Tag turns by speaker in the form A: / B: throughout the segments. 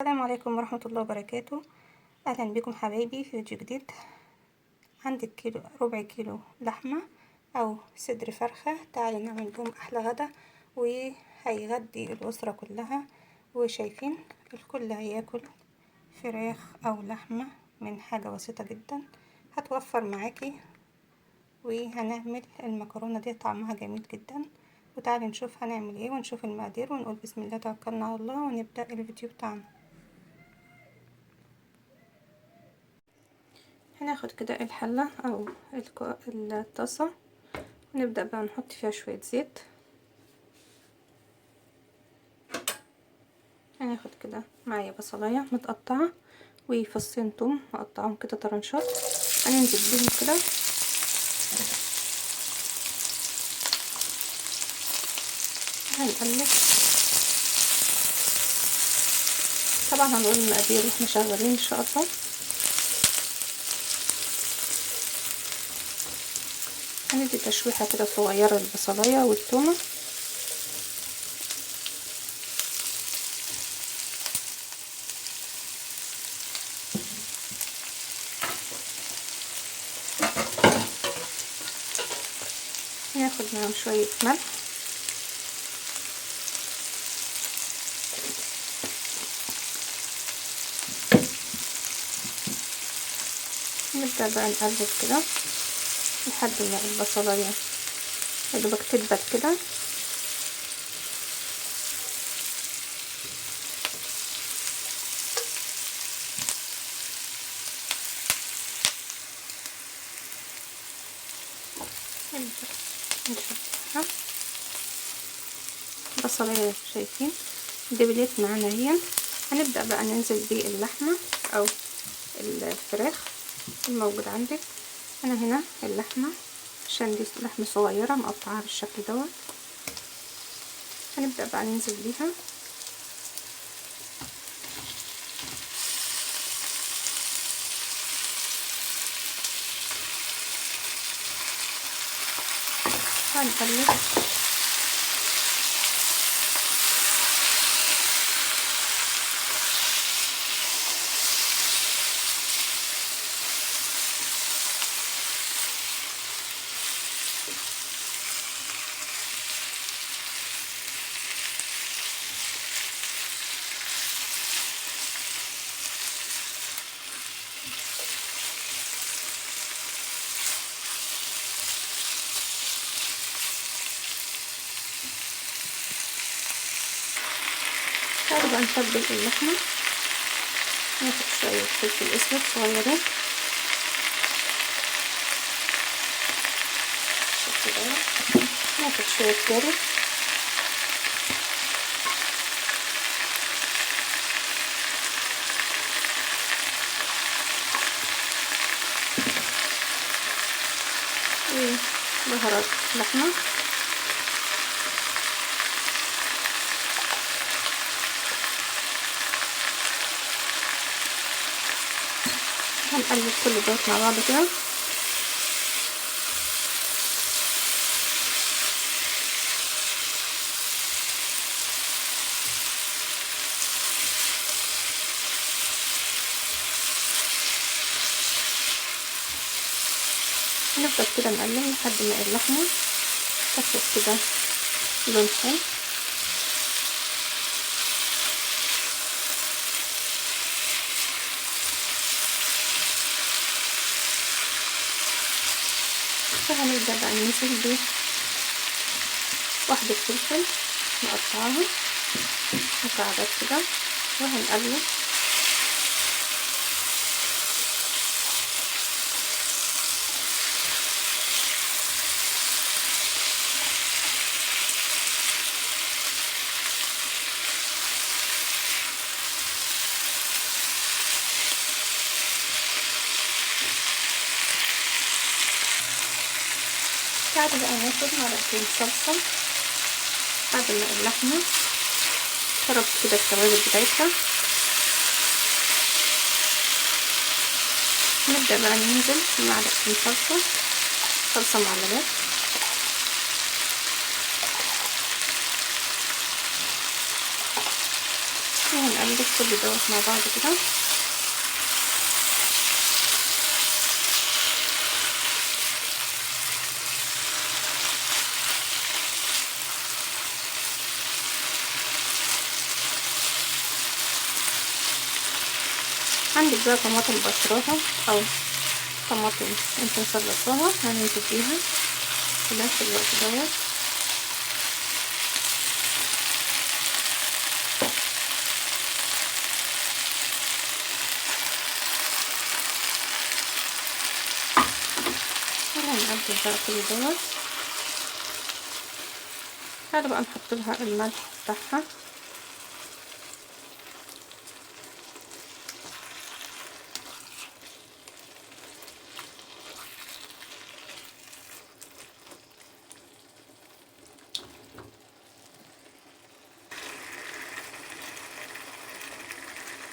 A: السلام عليكم ورحمة الله وبركاته. اهلا بكم حبايبي في فيديو جديد. عندك كيلو ربع كيلو لحمة او صدر فرخة، تعالوا نعمل بهم احلى غدا وهيغدي الاسرة كلها. وشايفين الكل هياكل فراخ او لحمة من حاجة بسيطة جدا هتوفر معاكي. وهنعمل المكرونة دي طعمها جميل جدا. وتعالوا نشوف هنعمل ايه ونشوف المقادير ونقول بسم الله توكلنا على الله ونبدأ الفيديو بتاعنا. هناخد كده الحلة او الطاسة ونبدأ بقى نحط فيها شوية زيت. هناخد كده معايا بصلاية متقطعة وفصين توم مقطعهم كده طرنشات، هننزل بيهم كده. هنقلب طبعا هنقول المقادير واحنا شغالين ان شاء الله. هندي تشويحة كده صغيرة البصلاية والتومة. هناخد معاهم شوية ملح نبدأ بقى نقلب كده لحد ما البصلاية يدوبك تدبل كده. نشوفها البصلاية شايفين دبلت معانا اهي. هنبدأ بقى ننزل باللحمة او الفراخ الموجود عندك. انا هنا اللحمة عشان دي لحمة صغيرة مقطعها بالشكل دوت. هنبدأ بقى ننزل بيها. هنقلب تعالوا بقى نتبل اللحمة. ناخد شوية فلفل اسود صغيرين بالشكل ده. ناخد شوية كاري وبهارات لحمة. هنقلب كل دوت مع بعض كده. نفضل كده نقلب لحد ما اللحمة تاخد كده لون حلو. فهنبدأ بقى ننزل بواحدة فلفل نقطعها مكعبات كده وهنقلب. بعد بقى ناخد معلقتين صلصة بعد ما اللحمة شربت كده التوابل بتاعتها. نبدأ بقى ننزل بمعلقتين صلصة معلبات وهنقلب. هنضيف كل دوت مع بعض كده. عندك بقى طماطم بشراها او طماطم انت مصلصاها هننزل بيها في نفس الوقت دوت. هنقلب بقى كل دوت. تعالوا بقى نحط لها الملح بتاعها.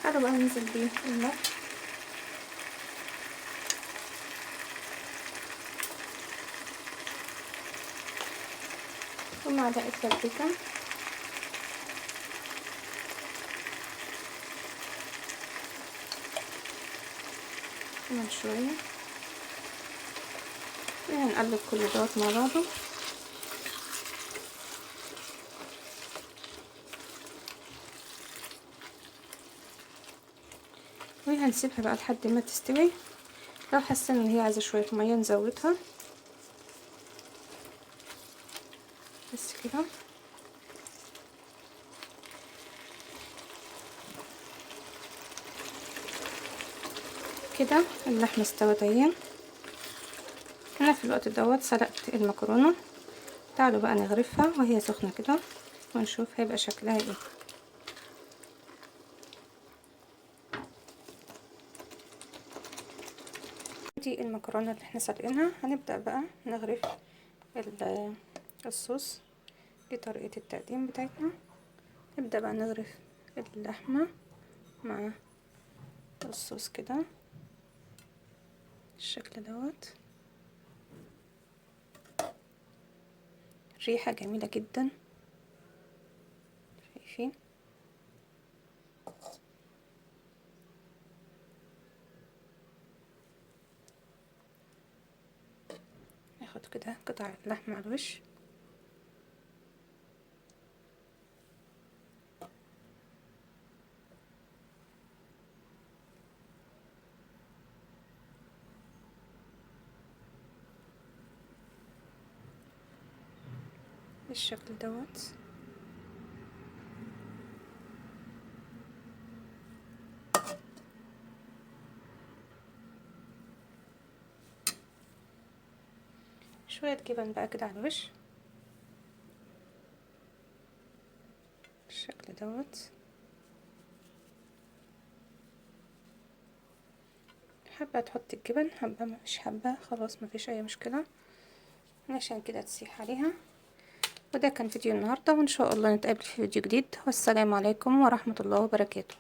A: تعالوا بقى ننزل بيه الملح ومعلقة بابريكا كمان شوية، وهنقلب كل دوت مع بعضه. وهنسيبها بقى لحد ما تستوي. لو حسينا ان هي عايزة شوية مية نزودها بس كده. كده اللحمة استوت اهي. انا في الوقت دوت سلقت المكرونة. تعالوا بقى نغرفها وهي سخنة كده ونشوف هيبقى شكلها ايه. دي المكرونة اللي احنا سلقينها. هنبدأ بقى نغرف الصوص. دي طريقة التقديم بتاعتنا. نبدأ بقى نغرف اللحمة مع الصوص كده الشكل دوت. ريحة جميلة جدا، شايفين؟ ناخد كده قطع اللحمة على الوش. بالشكل دوت. شوية جبن بقى كده على الوش بالشكل دوت. حابة تحط الجبن، حابة مش حابة خلاص مفيش اي مشكلة، عشان كده تسيح عليها. وده كان فيديو النهاردة، وان شاء الله نتقابل في فيديو جديد، والسلام عليكم ورحمة الله وبركاته.